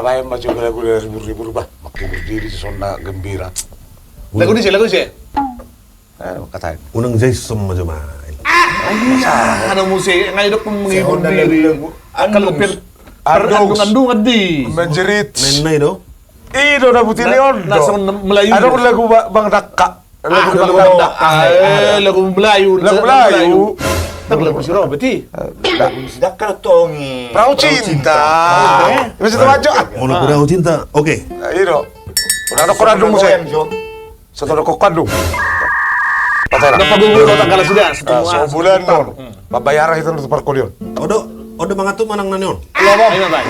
bae macam lagu ribu-ribu bah, makin berdiri sesona gembira. Lagu sih. Katain. Unang Jason macam mana? Ano musik ngayon pun menghibur diri. Kalau andung di. Menjerit. Nenay do? Ido na buti leon. Nasa Melayu. Ada pun lagu Bang Daka. Lagu Melayu. Lagu si Robert Dakkan tongi. Perahu cinta. Bisa terbaca. Mau lagu Perahu Cinta? Oke. Ido. Ada korandung saya. Satu ada kokandung. Kenapa gugur otak kalau sudah? Sebulan non. Babayarah itu untuk perkulion. Odo mangatu manang nanyon. Ayo bang.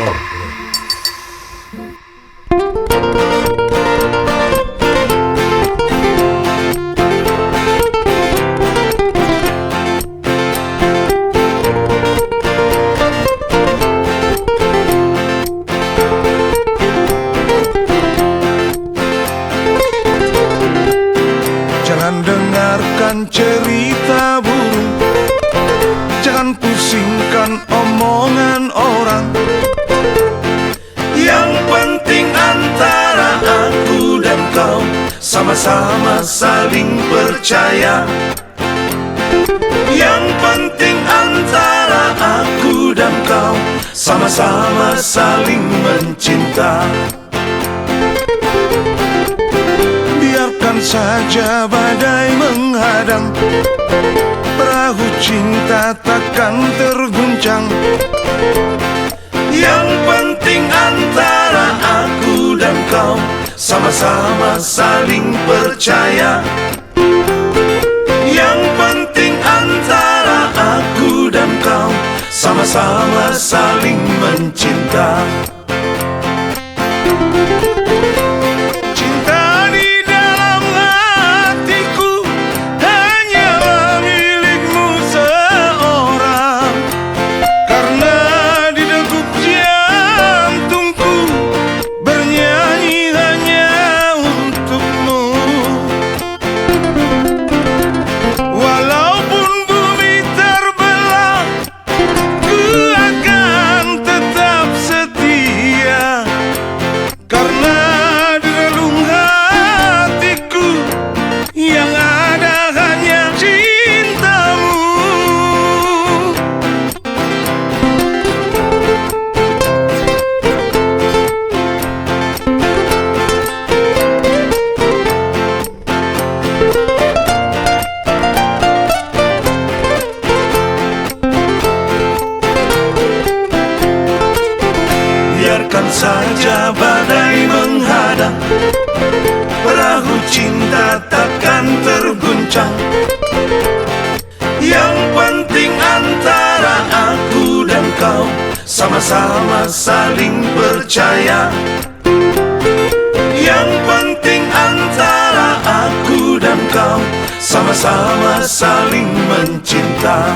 Jangan dengarkan cerita burung, jangan pusingkan omongan orang. Yang penting antara aku dan kau sama-sama saling percaya. Yang penting antara aku dan kau sama-sama saling mencinta. Biarkan saja badai menghadang, perahu cinta takkan terguncang. Yang penting antara aku dan kau sama-sama saling percaya. Yang penting antara aku dan kau sama-sama saling mencinta. Biarkan saja badai menghadang, perahu cinta takkan terguncang. Yang penting antara aku dan kau sama-sama saling percaya. Yang penting antara aku dan kau sama-sama saling mencinta.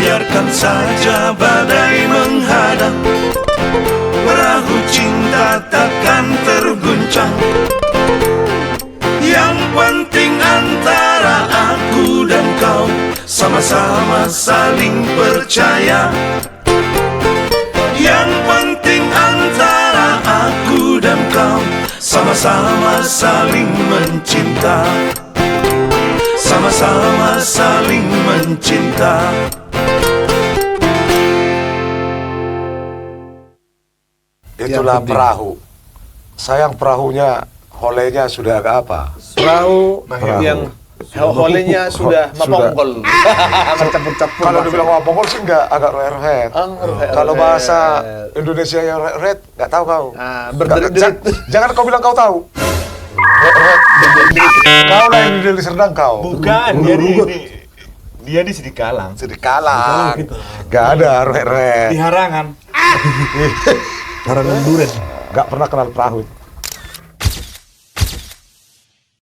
Biarkan saja badai menghadang, perahu cinta takkan terguncang. Yang penting antara aku dan kau sama-sama saling percaya. Yang penting antara aku dan kau sama-sama saling mencinta. Sama-sama saling mencinta. Itulah perahu. Sayang perahunya, holenya sudah agak apa? Perahu yang holenya sudah mapongkol. Mencampur-campur. Kalau dibilang mapongkol sih enggak, agak rohet. Kalau bahasa Indonesia yang red, enggak tahu kau. Berderit-derit. Jangan kau bilang kau tahu. Kau lah yang di Deli Serdang kau. Bukan, dia di Sidikalang. Sedikalang. Gak ada Di Ret. Harangan. Harangan duren. Gak pernah kenal perahu.